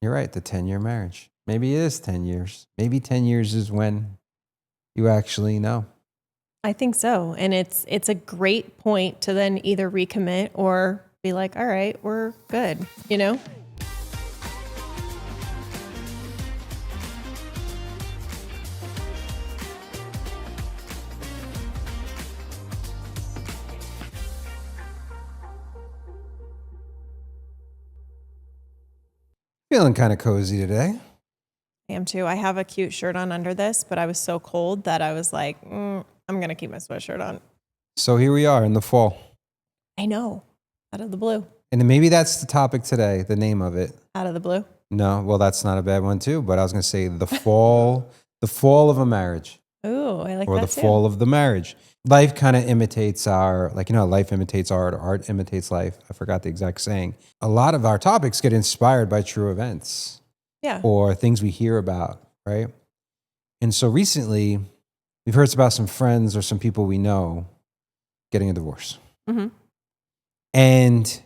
You're right. The 10-year marriage. Maybe it is 10 years. Maybe 10 years is when you actually know. I think so. And it's a great point to then either recommit or be like, all right, we're good, you know? Feeling kind of cozy today. I am too. I have a cute shirt on under this, but I was so cold that I was like, I'm going to keep my sweatshirt on. So here we are in the fall. I know. Out of the blue. And maybe that's the topic today, the name of it. Out of the blue. No, well, that's not a bad one too. But I was going to say the fall of a marriage. Ooh, I like or that the too. fall of the marriage. Life kind of imitates life imitates art, art imitates life. I forgot the exact saying. A lot of our topics get inspired by true events. Yeah. Or things we hear about, right? And so recently, we've heard about some friends or some people we know getting a divorce. Mm-hmm. And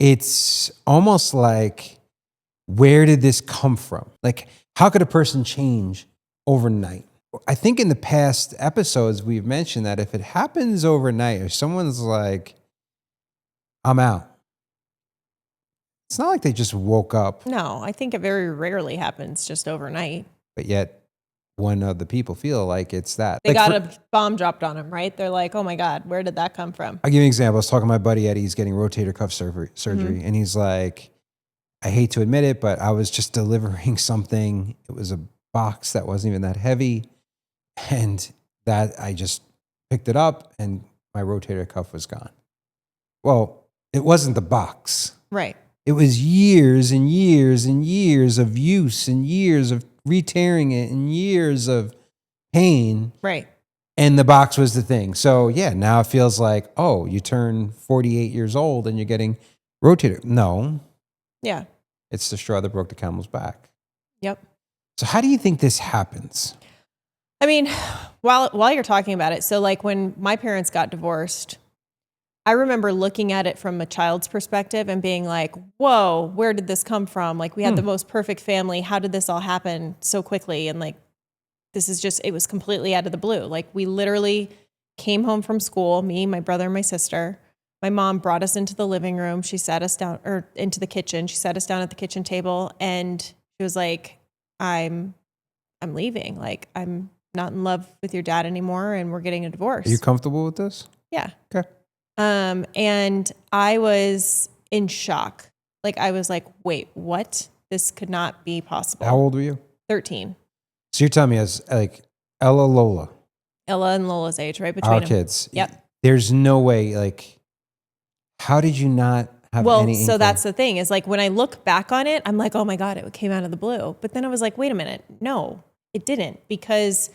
it's almost like, where did this come from? Like, how could a person change overnight? I think in the past episodes, we've mentioned that if it happens overnight, or someone's like, I'm out, it's not like they just woke up. No, I think it very rarely happens just overnight. But yet, one of the people feel like it's that. They got a bomb dropped on them, right? They're like, oh my God, where did that come from? I'll give you an example. I was talking to my buddy Eddie. He's getting rotator cuff surgery. Mm-hmm. And he's like, I hate to admit it, but I was just delivering something. It was a box that wasn't even that heavy. And that I just picked it up and my rotator cuff was gone. Well, it wasn't the box. Right. It was years and years and years of use and years of re-tearing it and years of pain. Right. And the box was the thing. So yeah, now it feels like, oh, you turn 48 years old and you're getting rotator. No. Yeah. It's the straw that broke the camel's back. Yep. So how do you think this happens? I mean, while you're talking about it, so like when my parents got divorced, I remember looking at it from a child's perspective and being like, whoa, where did this come from? Like we had the most perfect family. How did this all happen so quickly? And like, this is just, it was completely out of the blue. Like we literally came home from school, me, my brother, and my sister. My mom brought us into the living room. She sat us down, or into the kitchen. She sat us down at the kitchen table and she was like, I'm leaving. Like I'm not in love with your dad anymore and we're getting a divorce. Are you comfortable with this? Yeah. Okay. And I was in shock. Like I was like, wait, what? This could not be possible. How old were you? 13. So you're telling me as like Ella and Lola's age, right between our them. kids. Yep. There's no way, like, how did you not have any so inkling? that's the thing is like when I look back on it, I'm like, oh my God, it came out of the blue. But then I was like, wait a minute. No, it didn't. Because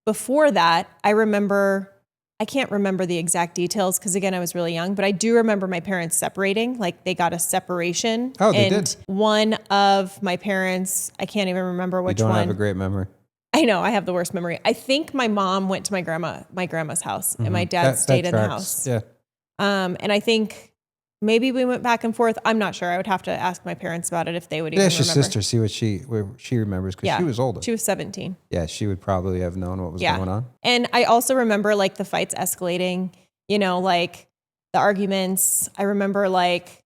before that, I can't remember the exact details because again, I was really young, but I do remember my parents separating. Like they got a separation. Oh, they did. One of my parents, I can't even remember which one. You don't have a great memory. I know, I have the worst memory. I think my mom went to my grandma's house and my dad stayed in the house. Yeah. And I think maybe we went back and forth. I'm not sure. I would have to ask my parents about it if they would even remember. Ask your sister, see what she remembers because she was older. She was 17. Yeah, she would probably have known what was going on. And I also remember like the fights escalating, you know, like the arguments. I remember like,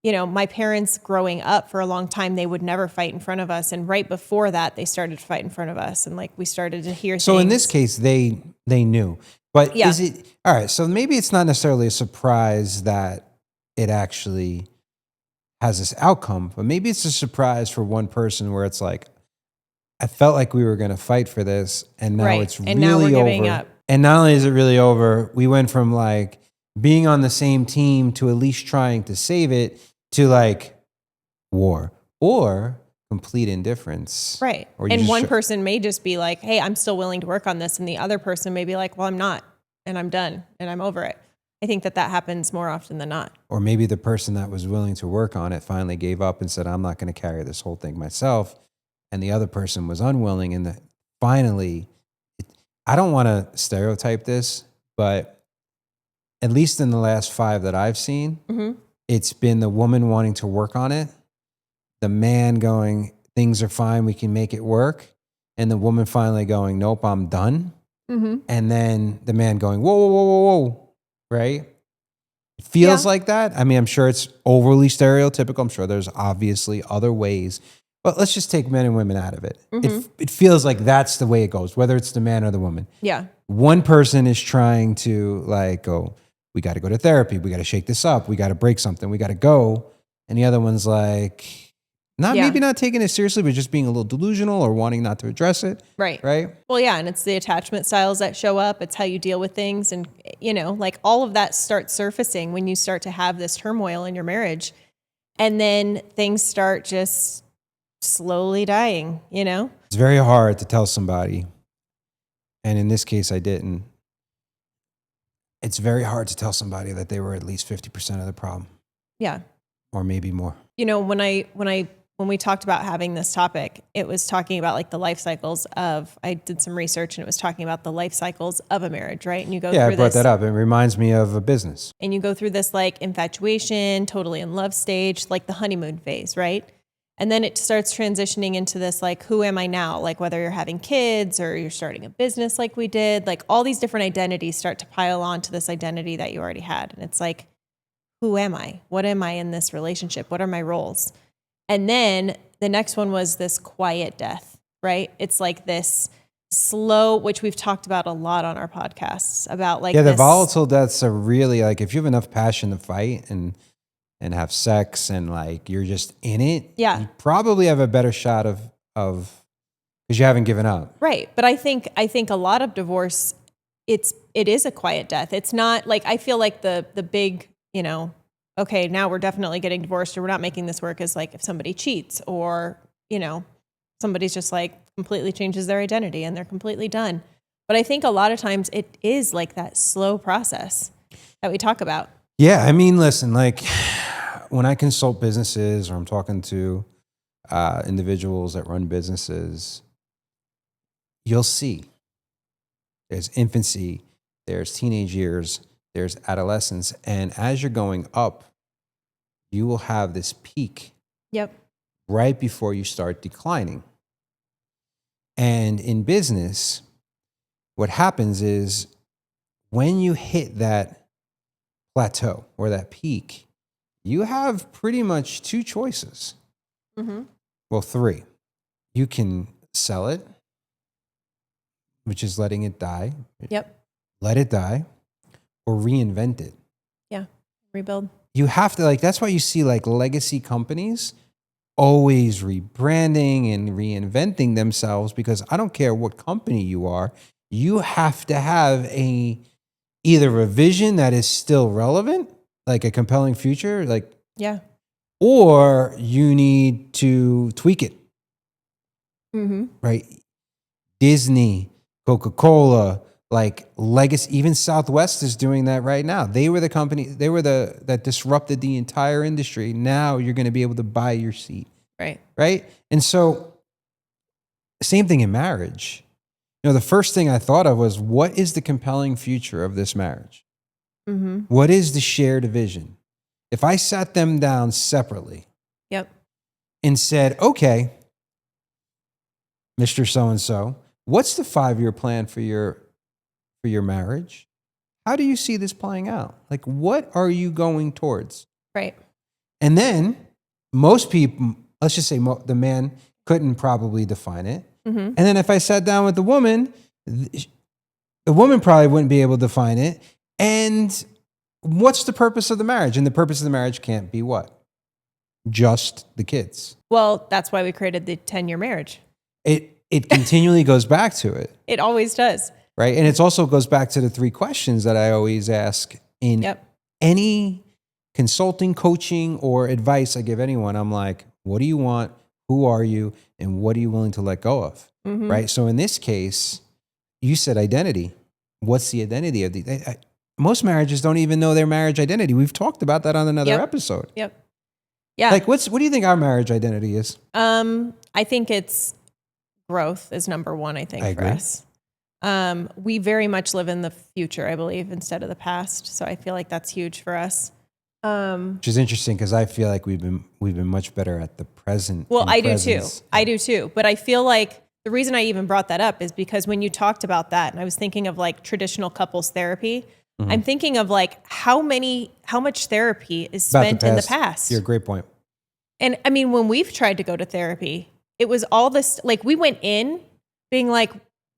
you know, my parents growing up for a long time, they would never fight in front of us. And right before that, they started to fight in front of us. And like we started to hear So things. in this case, they knew. But is it, all right, so maybe it's not necessarily a surprise that it actually has this outcome, but maybe it's a surprise for one person where it's like, I felt like we were going to fight for this and now it's really over. And now we're giving up. And not only is it really over, we went from like being on the same team to at least trying to save it to like war or complete indifference. Right. And one person may just be like, hey, I'm still willing to work on this. And the other person may be like, well, I'm not, and I'm done and I'm over it. I think that happens more often than not. Or maybe the person that was willing to work on it finally gave up and said, I'm not going to carry this whole thing myself. And the other person was unwilling. And finally, I don't want to stereotype this, but at least in the last 5 that I've seen, it's been the woman wanting to work on it, the man going, things are fine, we can make it work, and the woman finally going, nope, I'm done. Mm-hmm. And then the man going, whoa, whoa, whoa, whoa, whoa, right? It feels like that. I mean, I'm sure it's overly stereotypical. I'm sure there's obviously other ways, but let's just take men and women out of it. Mm-hmm. It feels like that's the way it goes, whether it's the man or the woman. Yeah. One person is trying to like go, we got to go to therapy. We got to shake this up. We got to break something. We got to go. And the other one's like, maybe not taking it seriously, but just being a little delusional or wanting not to address it. Right. Right. Well, yeah. And it's the attachment styles that show up. It's how you deal with things. And, like all of that starts surfacing when you start to have this turmoil in your marriage. And then things start just slowly dying, It's very hard to tell somebody. And in this case, I didn't. It's very hard to tell somebody that they were at least 50% of the problem. Yeah. Or maybe more. When we talked about having this topic, it was talking about like the life cycles I did some research and it was talking about the life cycles of a marriage, right? And you go through this. Yeah, I brought that up. It reminds me of a business. And you go through this like infatuation, totally in love stage, like the honeymoon phase, right? And then it starts transitioning into this like, who am I now? Like whether you're having kids or you're starting a business like we did, like all these different identities start to pile on to this identity that you already had. And it's like, who am I? What am I in this relationship? What are my roles? And then the next one was this quiet death, right? It's like this slow, which we've talked about a lot on our podcasts about like the volatile deaths are really like if you have enough passion to fight and have sex and like you're just in it, you probably have a better shot of because you haven't given up. Right. But I think a lot of divorce, it is a quiet death. It's not like I feel like the big, okay, now we're definitely getting divorced or we're not making this work is like if somebody cheats or, somebody's just like completely changes their identity and they're completely done. But I think a lot of times it is like that slow process that we talk about. Yeah. I mean, listen, like when I consult businesses or I'm talking to individuals that run businesses, you'll see there's infancy, there's teenage years, there's adolescence. And as you're going up, you will have this peak right before you start declining. And in business, what happens is when you hit that plateau or that peak, you have pretty much two choices. Mm-hmm. Well, three. You can sell it, which is letting it die. Yep. Let it die. Or reinvent it. Yeah. Rebuild. You have to that's why you see like legacy companies always rebranding and reinventing themselves because I don't care what company you are, you have to have either a vision that is still relevant, like a compelling future, or you need to tweak it. Mm-hmm. Right? Disney, Coca-Cola, like legacy, even Southwest is doing that right now. They were the company, that disrupted the entire industry. Now you're going to be able to buy your seat. Right. Right. And so same thing in marriage. The first thing I thought of was what is the compelling future of this marriage? Mm-hmm. What is the shared vision? If I sat them down separately and said, okay, Mr. So-and-so, what's the 5-year plan for your marriage? How do you see this playing out? Like, what are you going towards? Right. And then most people, let's just say the man couldn't probably define it. Mm-hmm. And then if I sat down with the woman probably wouldn't be able to define it. And what's the purpose of the marriage? And the purpose of the marriage can't be what? Just the kids. Well, that's why we created the 10-year marriage. It continually goes back to it. It always does. Right. And it also goes back to the 3 questions that I always ask in any consulting, coaching, or advice I give anyone. I'm like, what do you want? Who are you? And what are you willing to let go of? Mm-hmm. Right. So in this case, you said identity. What's the identity of most marriages don't even know their marriage identity. We've talked about that on another episode. Yep. Yeah. Like what do you think our marriage identity is? I think it's growth is number 1, I think, for us. We very much live in the future, I believe, instead of the past. So I feel like that's huge for us. Which is interesting because I feel like we've been much better at the present. Well, I do too. presence. I do too. But I feel like the reason I even brought that up is because when you talked about that, and I was thinking of like traditional couples therapy, I'm thinking of like how much therapy is About spent in the past. You're a great point. And I mean, when we've tried to go to therapy, it was all this, like we went in being like,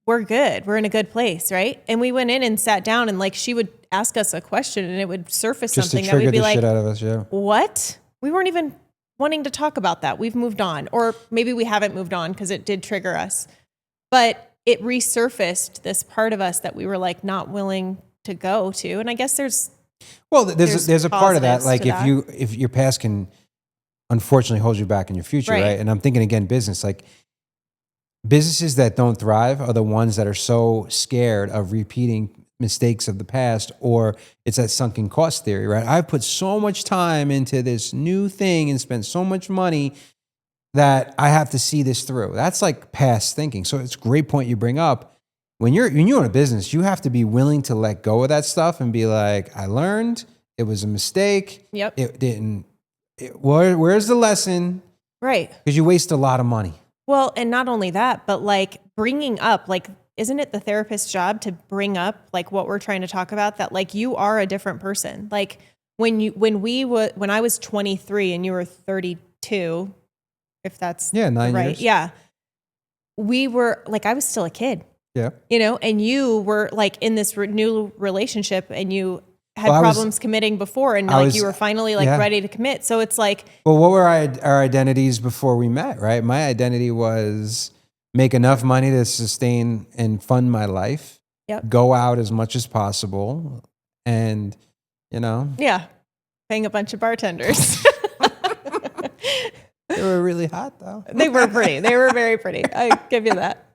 we're good. We're in a good place, right? And we went in and sat down and like she would ask us a question and it would surface Just something to that trigger we'd be the like, shit out of us, yeah. what? We weren't even wanting to talk about that. We've moved on. Or maybe we haven't moved on because it did trigger us. But it resurfaced this part of us that we were like not willing to go to. And I guess there's a part of that. positives Like to if your past can unfortunately hold you back in your future, right? And I'm thinking again, business, like businesses that don't thrive are the ones that are so scared of repeating mistakes of the past, or it's that sunken cost theory, right? I've put so much time into this new thing and spent so much money that I have to see this through. That's like past thinking. So it's a great point you bring up. When you're in a business, you have to be willing to let go of that stuff and be like, I learned, it was a mistake. Yep. It didn't. Where's the lesson? Right. Because you waste a lot of money. Well, and not only that, but like bringing up, like, isn't it the therapist's job to bring up like what we're trying to talk about, that like you are a different person. Like when I was 23 and you were 32, if that's 9 right. years. Yeah. We were like, I was still a kid, Yeah. and you were like in this new relationship and you had Well, problems committing before and like you were finally like ready to commit. So it's like, well, what were our identities before we met, right? My identity was make enough money to sustain and fund my life, go out as much as possible, and, yeah, paying a bunch of bartenders. They were really hot, though. They were pretty. They were very pretty. I give you that.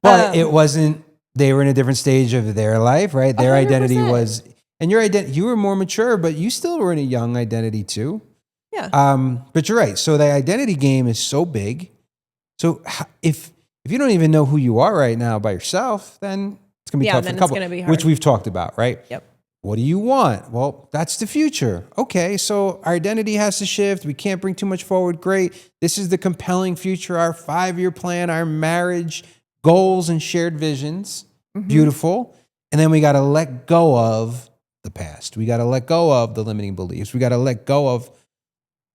But it wasn't, they were in a different stage of their life, right? Their 100%. identity was, and your identity, you were more mature, but you still were in a young identity too. Yeah. But you're right. So the identity game is so big. So if you don't even know who you are right now by yourself, then it's going to be tough for a couple, it's gonna be hard. which we've talked about, right? Yep. What do you want? Well, that's the future. Okay, so our identity has to shift. We can't bring too much forward. Great. This is the compelling future, our 5-year plan, our marriage goals and shared visions. Beautiful. And then we got to let go of the past. We got to let go of the limiting beliefs. We got to let go of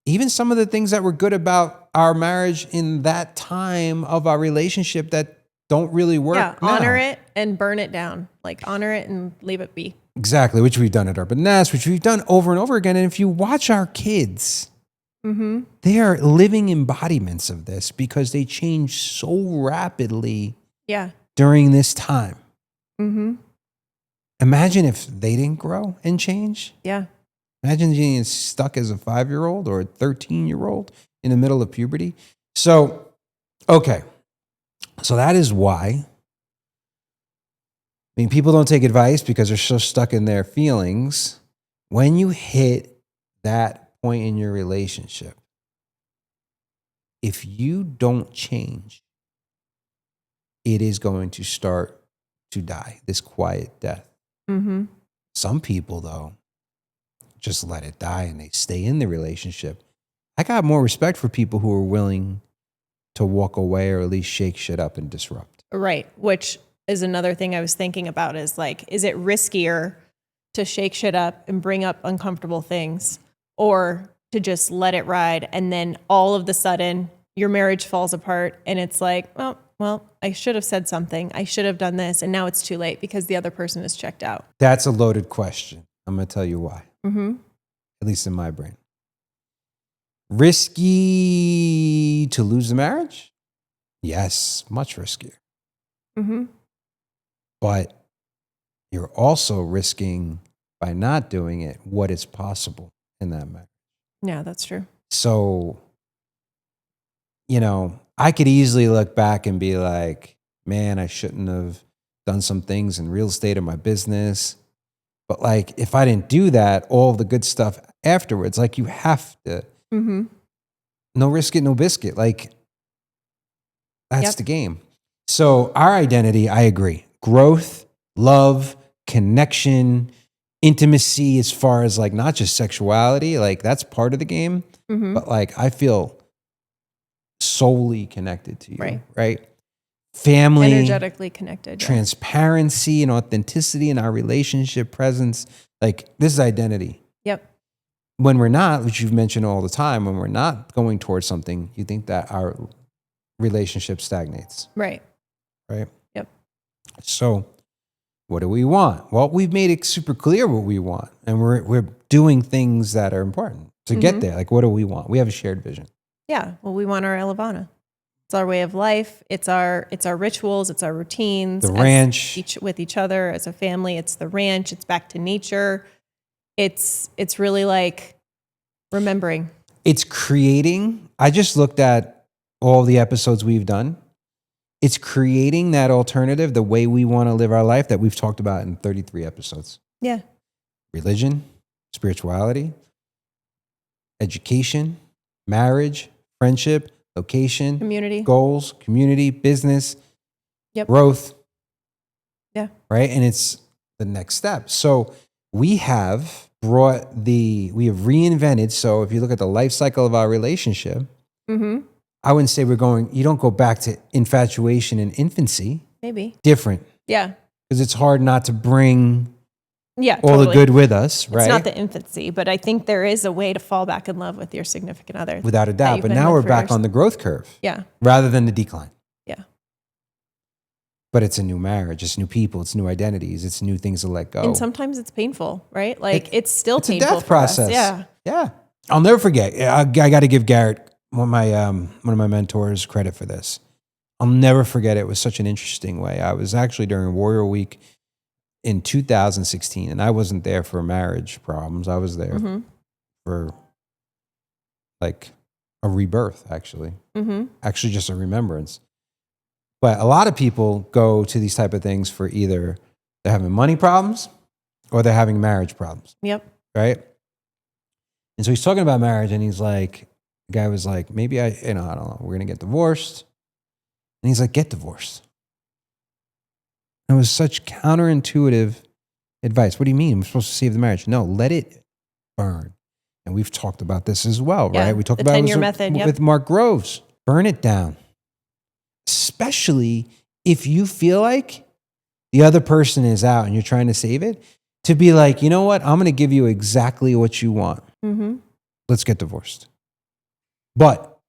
even some of the things that were good about our marriage in that time of our relationship that don't really work. Yeah, now. honor it and burn it down. Like honor it and leave it be. Exactly, which we've done at Urban Nest, which we've done over and over again. And if you watch our kids, they are living embodiments of this because they change so rapidly during this time. Imagine if they didn't grow and change. Yeah. Imagine being stuck as a 5-year-old or a 13-year-old in the middle of puberty. So, okay. So that is why. I mean, people don't take advice because they're so stuck in their feelings. When you hit that point in your relationship, if you don't change, it is going to start to die, this quiet death. Some people, though, just let it die and they stay in the relationship. I got more respect for people who are willing to walk away or at least shake shit up and disrupt. Right. Which is another thing I was thinking about is like, is it riskier to shake shit up and bring up uncomfortable things or to just let it ride and then all of the sudden your marriage falls apart and it's like, well, I should have said something. I should have done this. And now it's too late because the other person is checked out. That's a loaded question. I'm going to tell you why. At least in my brain. Risky to lose the marriage? Yes, much riskier. But you're also risking, by not doing it, what is possible in that marriage. Yeah, that's true. So, I could easily look back and be like, man, I shouldn't have done some things in real estate or my business. But like, if I didn't do that, all the good stuff afterwards, like you have to, no risk it, no biscuit. Like that's the game. So our identity, I agree. Growth, love, connection, intimacy as far as like not just sexuality, like that's part of the game, but like I feel solely connected to you, right? Family, energetically connected, transparency and authenticity in our relationship, presence. Like this is identity. Yep. When we're not, which you've mentioned all the time, when we're not going towards something, you think that our relationship stagnates. Right. Right. Yep. So what do we want? Well, we've made it super clear what we want, and we're doing things that are important to get there. Like, what do we want? We have a shared vision. Yeah. Well, we want our Elavana. It's our way of life. It's our rituals. It's our routines. The ranch. With each other as a family. It's the ranch. It's back to nature. It's really like remembering. It's creating. I just looked at all the episodes we've done. It's creating that alternative, the way we want to live our life that we've talked about in 33 episodes. Yeah. Religion, spirituality, education, marriage, friendship, location, community, goals, community, business, growth. Yeah. Right. And it's the next step. So we have reinvented. So if you look at the life cycle of our relationship, I wouldn't say you don't go back to infatuation and infancy. Maybe. Different. Yeah. Because it's hard not to bring all totally. the good with us, right? It's not the infancy, but I think there is a way to fall back in love with your significant other. Without a doubt. But now we're back on the growth curve. Yeah. Rather than the decline. Yeah. But it's a new marriage, it's new people, it's new identities, it's new things to let go. And sometimes it's painful, right? Like it's still painful. It's a death process. Yeah. Yeah. I'll never forget. I got to give Garrett, one of my mentors, credit for this. I'll never forget it. It was such an interesting way. I was actually during Warrior Week in 2016, and I wasn't there for marriage problems. I was there for like a rebirth, actually. Actually, just a remembrance. But a lot of people go to these type of things for either they're having money problems or they're having marriage problems. Yep. Right? And so he's talking about marriage, and he's like, the guy was like, maybe I don't know, we're going to get divorced. And he's like, get divorced. And it was such counterintuitive advice. What do you mean? We're supposed to save the marriage. No, let it burn. And we've talked about this as well, right? We talked about it with Mark Groves. Burn it down. Especially if you feel like the other person is out and you're trying to save it, to be like, you know what? I'm going to give you exactly what you want. Let's get divorced. But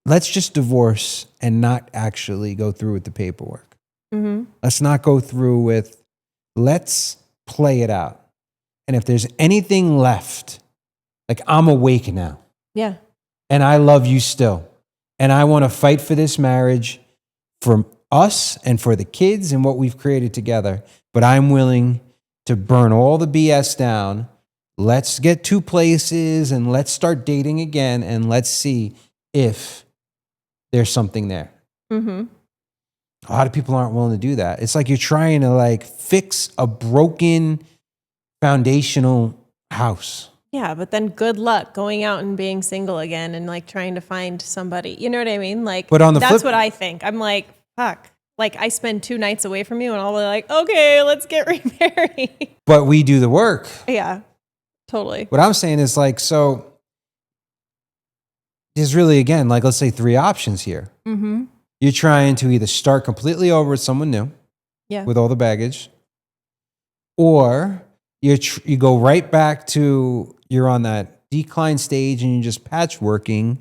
let's just divorce and not actually go through with the paperwork. Let's not go through with, let's play it out. And if there's anything left, like I'm awake now. Yeah. And I love you still. And I want to fight for this marriage, for us and for the kids and what we've created together. But I'm willing to burn all the BS down. Let's get two places and let's start dating again and let's see if there's something there. A lot of people aren't willing to do that. It's like you're trying to like fix a broken foundational house. Yeah, but then good luck going out and being single again and like trying to find somebody. You know what I mean? Like, but on the that's what I think. I'm like, fuck. Like I spend 2 nights away from you and I'll be like, okay, let's get remarried. But we do the work. Yeah, totally. What I'm saying is like, so there's really, again, like let's say 3 options here. You're trying to either start completely over with someone new, with all the baggage, or you go right back to, you're on that decline stage and you're just patchworking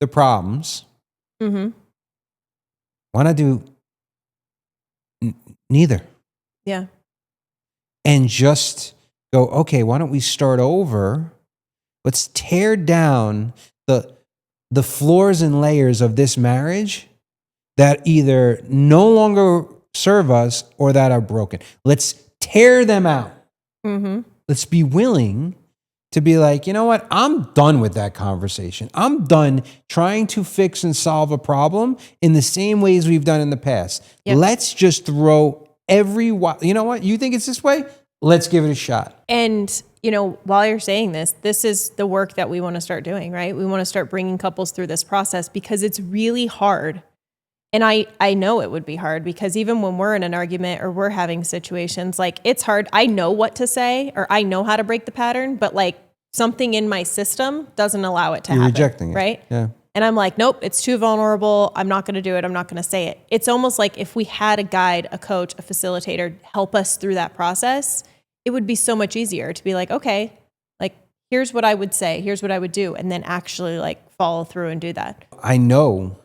the problems. Why not do neither? Yeah. And just go, okay, why don't we start over? Let's tear down the floors and layers of this marriage that either no longer serve us or that are broken. Let's tear them out. Let's be willing to be like, you know what? I'm done with that conversation. I'm done trying to fix and solve a problem in the same ways we've done in the past. Let's just throw you know what? You think it's this way? Let's give it a shot. And, you know, while you're saying this is the work that we want to start doing, right? We want to start bringing couples through this process because it's really hard. And I know it would be hard because even when we're in an argument or we're having situations, like it's hard. I know what to say or I know how to break the pattern, but like something in my system doesn't allow it to happen. You're rejecting it. Right? Yeah. And I'm like, nope, it's too vulnerable. I'm not going to do it. I'm not going to say it. It's almost like if we had a guide, a coach, a facilitator help us through that process, it would be so much easier to be like, okay, like here's what I would say, here's what I would do, and then actually like follow through and do that. I know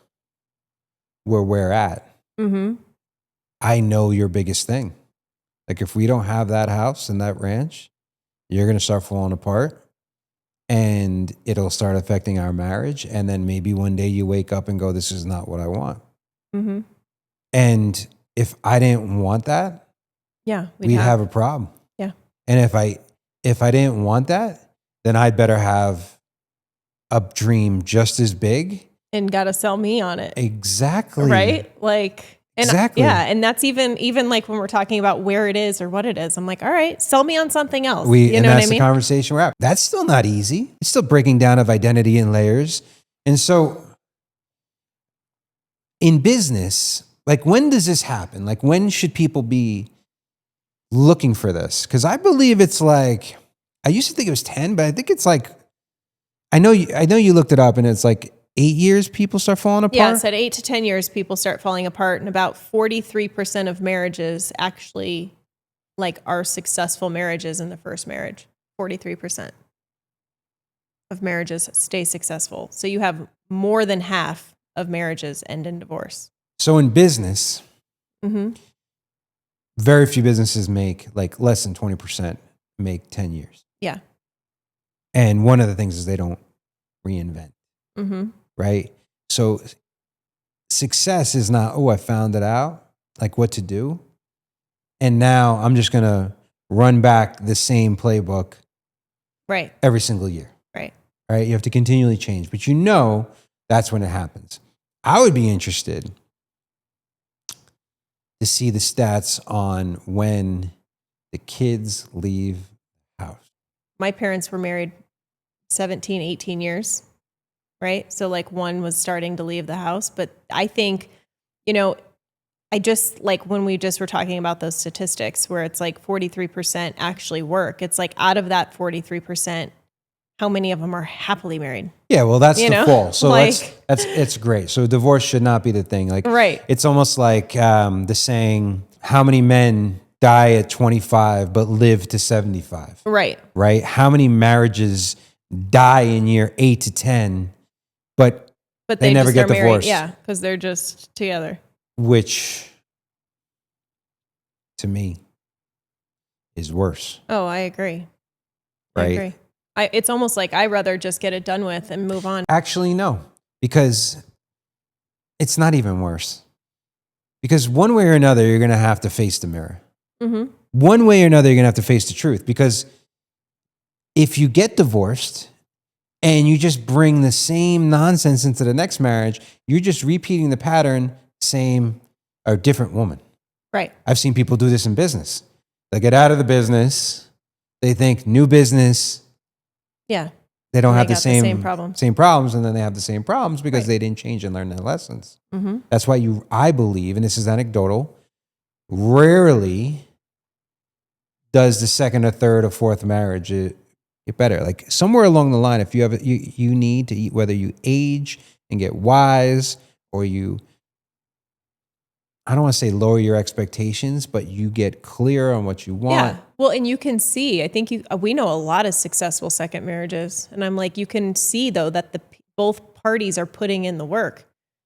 where we're at. Mm-hmm. I know your biggest thing. Like if we don't have that house and that ranch, you're going to start falling apart and it'll start affecting our marriage. And then maybe one day you wake up and go, this is not what I want. Mm-hmm. And if I didn't want that, we'd have a problem. Yeah. And if I didn't want that, then I'd better have a dream just as big. And got to sell me on it. Exactly. Right? Like, and exactly. Yeah. And that's even like when we're talking about where it is or what it is, I'm like, all right, sell me on something else. And that's the conversation we're at. That's still not easy. It's still breaking down of identity and layers. And so in business, like when does this happen? Like when should people be looking for this? Because I believe it's like, I used to think it was 10, but I think it's like, I know you looked it up and it's like 8 years people start falling apart? Yeah, it said 8 to 10 years people start falling apart, and about 43% of marriages actually like are successful marriages in the first marriage. 43% of marriages stay successful. So you have more than half of marriages end in divorce. So in business, very few businesses make like less than 20% make 10 years. Yeah. And one of the things is they don't reinvent. Right? So success is not, oh, I found it out, like what to do. And now I'm just going to run back the same playbook every single year. Right. You have to continually change, but that's when it happens. I would be interested to see the stats on when the kids leave the house. My parents were married 17, 18 years. Right? So like one was starting to leave the house, but I think, I just like when we just were talking about those statistics where it's like 43% actually work. It's like out of that 43%, how many of them are happily married? Yeah, well, that's the fall. So like, it's great. So divorce should not be the thing. Like, right. It's almost like the saying, how many men die at 25 but live to 75? Right. Right? How many marriages die in year 8 to 10 but they never get divorced? Yeah, because they're just together. Which, to me, is worse. Oh, I agree. Right? I agree. It's almost like I'd rather just get it done with and move on. Actually, no, because it's not even worse. Because one way or another, you're going to have to face the mirror. One way or another, you're going to have to face the truth. Because if you get divorced and you just bring the same nonsense into the next marriage, you're just repeating the pattern, same or different woman. Right. I've seen people do this in business. They get out of the business. They think new business. Yeah. They don't have the same problems. Same problems, and then they have the same problems because they didn't change and learn their lessons. That's why I believe, and this is anecdotal, rarely does the second or third or fourth marriage get better. Like somewhere along the line, if you have you need to eat, whether you age and get wise or I don't want to say lower your expectations, but you get clear on what you want. Yeah. Well, and you can see, I think we know a lot of successful second marriages. And I'm like, you can see though that both parties are putting in the work.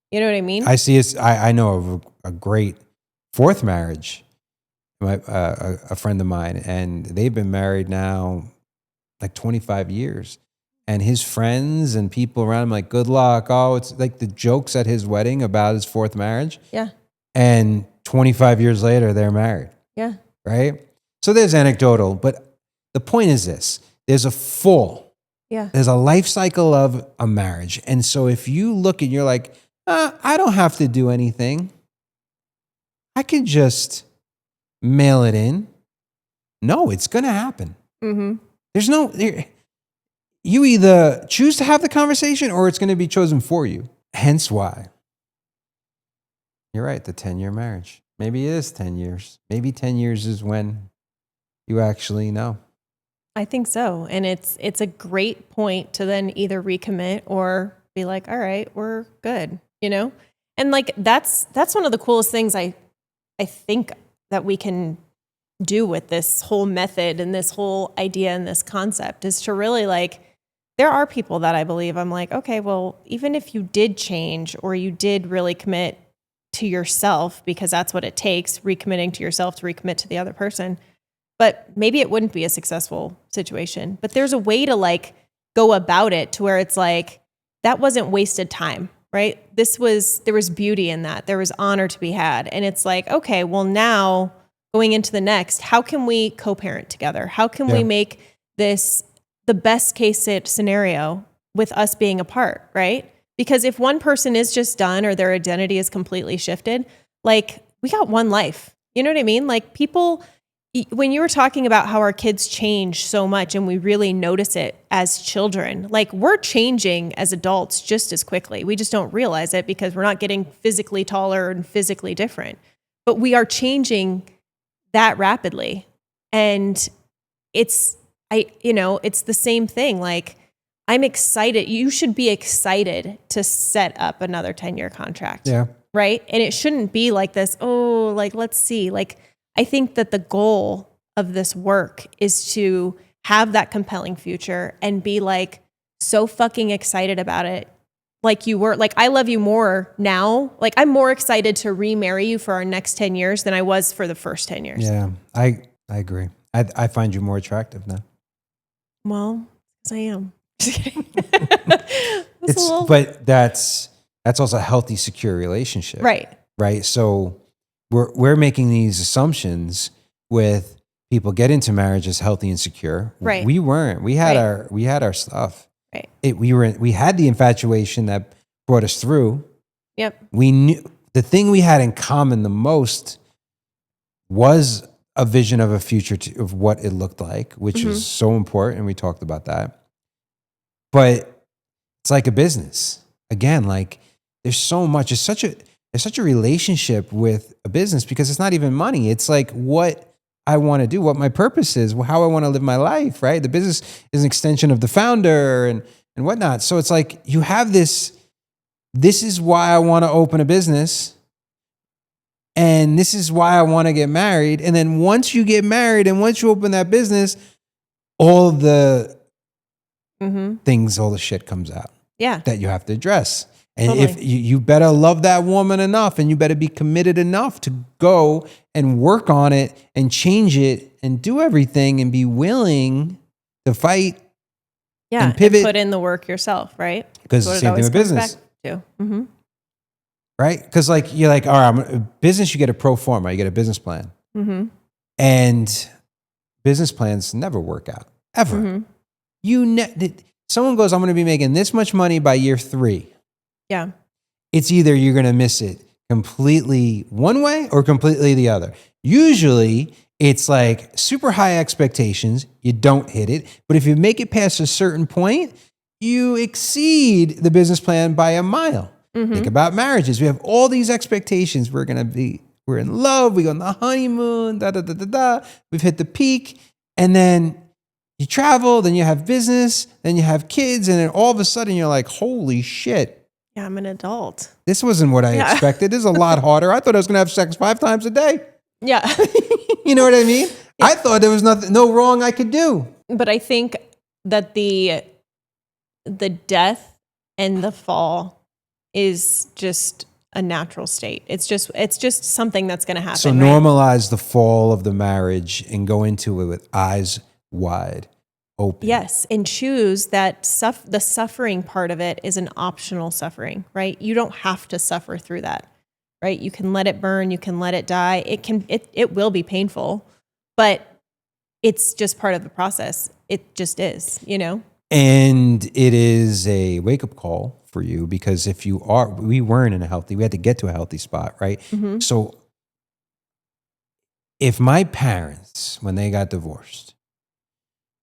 You know what I mean? I know of a great fourth marriage, a friend of mine, and they've been married now like 25 years. And his friends and people around him like, good luck. Oh, it's like the jokes at his wedding about his fourth marriage. Yeah. And 25 years later, they're married. Yeah. Right? So there's anecdotal, but the point is this. There's a full. Yeah. There's a life cycle of a marriage. And so if you look and you're like, I don't have to do anything. I can just mail it in. No, it's going to happen. There's you either choose to have the conversation or it's going to be chosen for you. Hence why You're right. The 10-year marriage. Maybe it is 10 years. Maybe 10 years is when you actually know. I think so. And it's a great point to then either recommit or be like, all right, we're good, you know? And like that's one of the coolest things I think that we can do with this whole method and this whole idea and this concept is to really like, there are people that I believe I'm like, okay, well, even if you did change or you did really commit to yourself, because that's what it takes, recommitting to yourself to recommit to the other person, but maybe it wouldn't be a successful situation. But there's a way to like go about it to where it's like, that wasn't wasted time, right? There was beauty in that. There was honor to be had. And it's like, okay, well now going into the next, how can we co-parent together? How can we make this the best case scenario with us being apart, right? Because if one person is just done or their identity is completely shifted, like we got one life. You know what I mean? Like people, when you were talking about how our kids change so much and we really notice it as children, like we're changing as adults just as quickly. We just don't realize it because we're not getting physically taller and physically different, but we are changing that rapidly. And it's the same thing. Like I'm excited. You should be excited to set up another 10-year contract. Yeah. Right. And it shouldn't be like this. Oh, like, let's see. Like, I think that the goal of this work is to have that compelling future and be like so fucking excited about it. Like you were, like, I love you more now. Like I'm more excited to remarry you for our next 10 years than I was for the first 10 years. Yeah, I agree. I find you more attractive now. Well, because I am. Just kidding. But that's also a healthy, secure relationship. Right. Right. So we're making these assumptions with people get into marriage as healthy and secure. Right. We weren't. We had our stuff. Right. We had the infatuation that brought us through. Yep. We knew the thing we had in common the most was a vision of a future of what it looked like, which is so important. We talked about that. But it's like a business. Again, like there's so much. It's such a relationship with a business because it's not even money. It's like what I want to do, what my purpose is, how I want to live my life, right? The business is an extension of the founder and whatnot. So it's like you have this is why I want to open a business. And this is why I want to get married. And then once you get married and once you open that business, all the things, all the shit comes out. Yeah. That you have to address. And totally. if you better love that woman enough and you better be committed enough to go and work on it and change it and do everything and be willing to fight and pivot. And put in the work yourself, right? Because it's the same thing with business. Right? Because like you're like, all right, business, you get a pro forma, you get a business plan. And business plans never work out, ever. Someone goes, I'm going to be making this much money by year 3. Yeah. It's either you're going to miss it completely one way or completely the other. Usually it's like super high expectations. You don't hit it. But if you make it past a certain point, you exceed the business plan by a mile. Think about marriages. We have all these expectations. We're in love. We go on the honeymoon, We've hit the peak. And then you travel, then you have business, then you have kids. And then all of a sudden you're like, holy shit. Yeah, I'm an adult. This wasn't what I expected. This is a lot harder. I thought I was going to have sex 5 times a day. Yeah. You know what I mean? Yeah. I thought there was no wrong I could do. But I think that the death and the fall is just a natural state. It's just something that's going to happen. So normalize the fall of the marriage and go into it with eyes wide open. Yes, and choose that the suffering part of it is an optional suffering, right? You don't have to suffer through that, right? You can let it burn, you can let it die. It will be painful, but it's just part of the process. It just is, you know? And it is a wake-up call for you because we weren't in we had to get to a healthy spot, right? So if my parents, when they got divorced,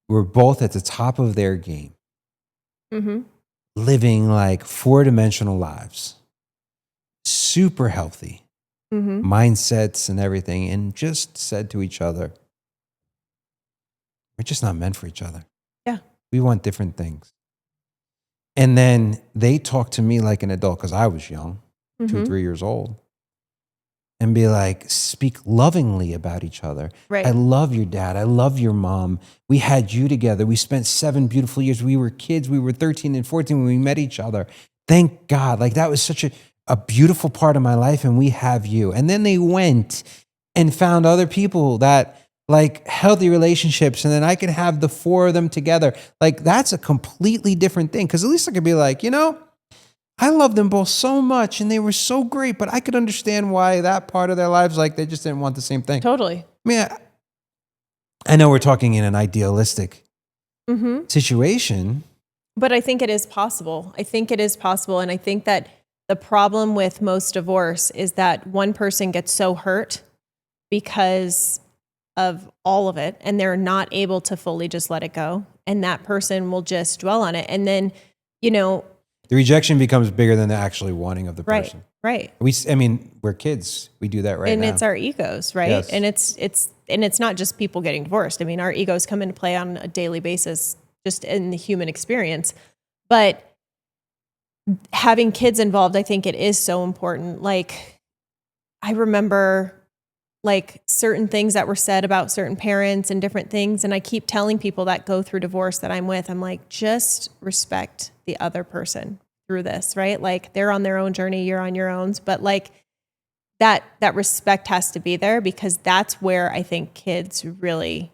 were both at the top of their game, living like 4-dimensional lives, super healthy, mindsets and everything, and just said to each other, we're just not meant for each other. Yeah. We want different things. And then they talk to me like an adult, because I was young, 2, 3 years old, and be like, speak lovingly about each other. Right. I love your dad. I love your mom. We had you together. We spent 7 beautiful years. We were kids. We were 13 and 14 when we met each other. Thank God. Like, that was such a beautiful part of my life, and we have you. And then they went and found other people that like healthy relationships, and then I could have the 4 of them together. Like, that's a completely different thing, because at least I could be like, I love them both so much and they were so great, but I could understand why that part of their lives, like, they just didn't want the same thing. Totally. I mean, I know we're talking in an idealistic situation. But I think it is possible. I think it is possible. And I think that the problem with most divorce is that one person gets so hurt because of all of it, and they're not able to fully just let it go. And that person will just dwell on it. And then, the rejection becomes bigger than the actually wanting of the person. Right. We're kids. We do that right and now. And it's our egos, right? Yes. And it's not just people getting divorced. I mean, our egos come into play on a daily basis, just in the human experience. But having kids involved, I think it is so important. Like, I remember like certain things that were said about certain parents and different things. And I keep telling people that go through divorce that I'm with, I'm like, just respect the other person through this, right? Like, they're on their own journey, you're on your own. But like that respect has to be there, because that's where I think kids really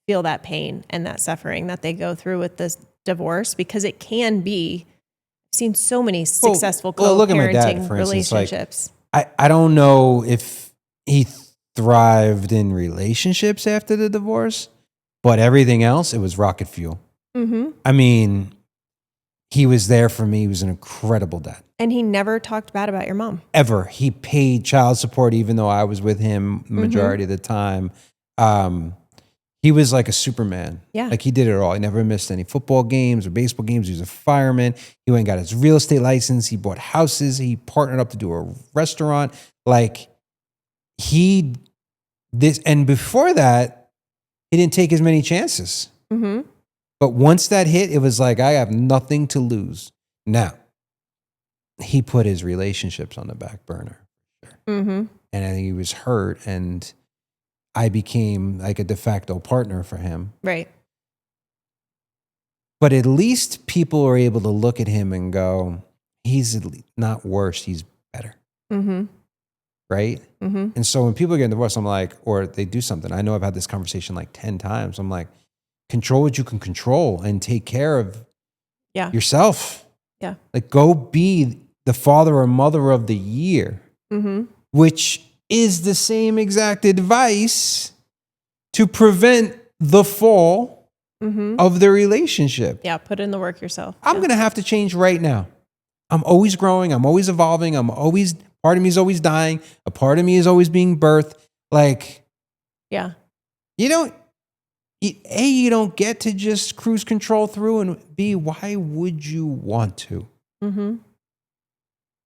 feel that pain and that suffering that they go through with this divorce, because it can be, I've seen so many successful co-parenting relationships. I don't know if he thrived in relationships after the divorce, but everything else, it was rocket fuel. I mean, he was there for me. He was an incredible dad. And he never talked bad about your mom. Ever. He paid child support even though I was with him the majority of the time. He was like a Superman. Yeah. Like, he did it all. He never missed any football games or baseball games. He was a fireman. He went and got his real estate license. He bought houses. He partnered up to do a restaurant. Like, and before that, he didn't take as many chances. But once that hit, it was like, I have nothing to lose. Now, he put his relationships on the back burner. And I think he was hurt, and I became like a de facto partner for him. Right. But at least people are able to look at him and go, he's not worse, he's better. Right? And so when people get divorced, I'm like, or they do something, I know I've had this conversation like 10 times. I'm like, control what you can control and take care of yourself. Yeah. Like, go be the father or mother of the year, which is the same exact advice to prevent the fall of the relationship. Yeah, put in the work yourself. I'm going to have to change right now. I'm always growing. I'm always evolving. Part of me is always dying. A part of me is always being birthed. Like, you don't get to just cruise control through, and B, why would you want to?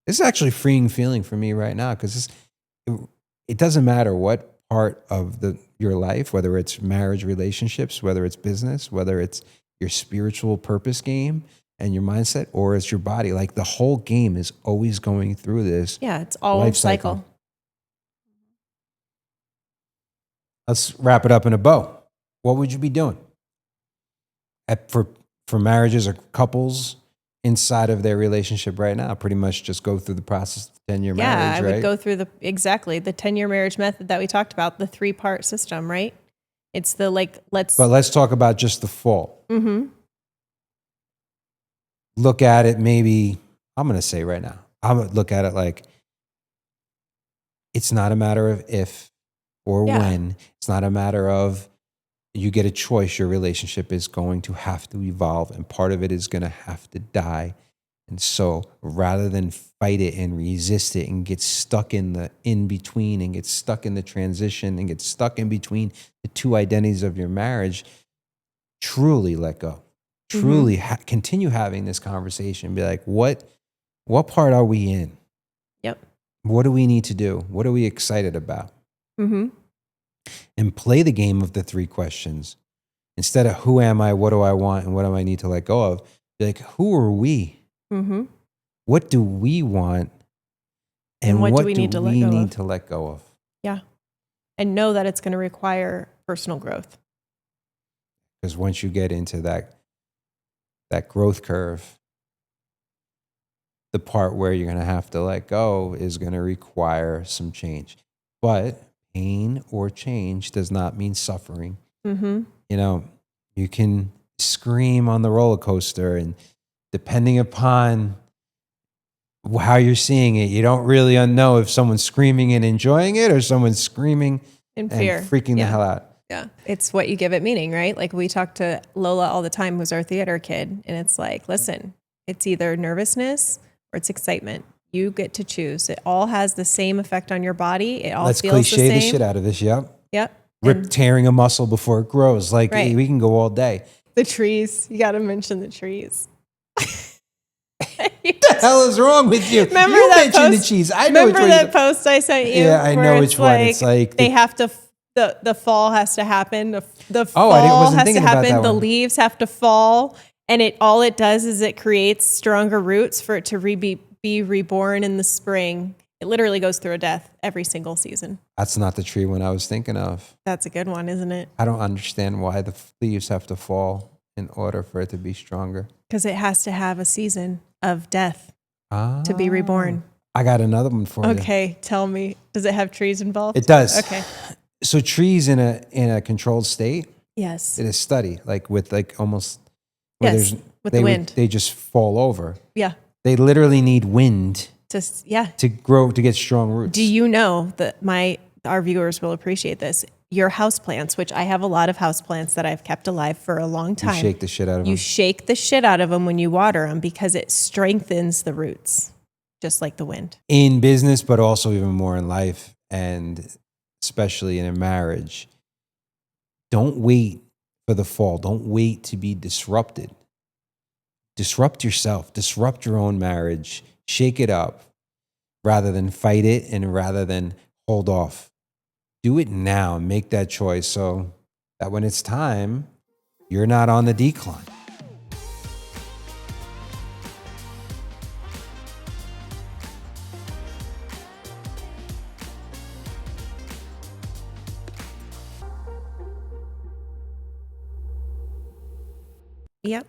This is actually a freeing feeling for me right now, because it doesn't matter what part of your life, whether it's marriage, relationships, whether it's business, whether it's your spiritual purpose game and your mindset, or it's your body. Like, the whole game is always going through this. Yeah, it's all life cycle. Let's wrap it up in a bow. What would you be doing for marriages or couples inside of their relationship right now? Pretty much just go through the process of 10-year marriage, right? I would go through the 10-year marriage method that we talked about, the 3-part system, right? It's the But let's talk about just the fall. Look at it maybe, I'm going to say right now, I'm going to look at it like, it's not a matter of if or when. It's not a matter of, you get a choice. Your relationship is going to have to evolve, and part of it is going to have to die. And so rather than fight it and resist it and get stuck in the in-between and get stuck in the transition and get stuck in between the two identities of your marriage, truly let go. Truly continue having this conversation. Be like, what part are we in? Yep. What do we need to do? What are we excited about? Mm-hmm. And play the game of the 3 questions. Instead of who am I, what do I want, and what do I need to let go of? Be like, who are we? Mm-hmm. What do we want? And what do we need to let go of? Yeah. And know that it's going to require personal growth. Because once you get into that growth curve, the part where you're going to have to let go is going to require some change. But pain or change does not mean suffering. Mm-hmm. You know, you can scream on the roller coaster, and depending upon how you're seeing it, you don't really know if someone's screaming and enjoying it or someone's screaming in fear and freaking the hell out. Yeah. It's what you give it meaning, right? Like we talk to Lola all the time, who's our theater kid. And it's like, listen, it's either nervousness or it's excitement. You get to choose. It all has the same effect on your body. It all Let's feels the cliche same. the shit out of this. Yep. Yep. Tearing a muscle before it grows. Like Right. we can go all day. The trees. You got to mention the trees. What the hell is wrong with you? Remember you that mentioned post? the cheese. I know Remember that post I sent you? Yeah, I know which one. It's like they have to. The fall has to happen. The fall wasn't has to thinking about happen. that The one. leaves have to fall, and all it does is it creates stronger roots for it to be reborn in the spring. It literally goes through a death every single season. That's not the tree one I was thinking of. That's a good one, isn't it? I don't understand why the leaves have to fall in order for it to be stronger. Because it has to have a season of death to be reborn. I got another one for you. Okay, tell me. Does it have trees involved? It does. Okay. So trees in a controlled state, Yes. it is study, like with like almost Yes, with the wind. They just fall over. Yeah. They literally need wind Yeah. to grow, to get strong roots. Do you know that our viewers will appreciate this? Your houseplants, which I have a lot of houseplants that I've kept alive for a long time. You shake the shit out of them. You shake the shit out of them when you water them because it strengthens the roots, just like the wind. In business, but also even more in life, and especially in a marriage. Don't wait for the fall. Don't wait to be disrupted. Disrupt yourself. Disrupt your own marriage. Shake it up rather than fight it and rather than hold off. Do it now. Make that choice so that when it's time, you're not on the decline. Yep.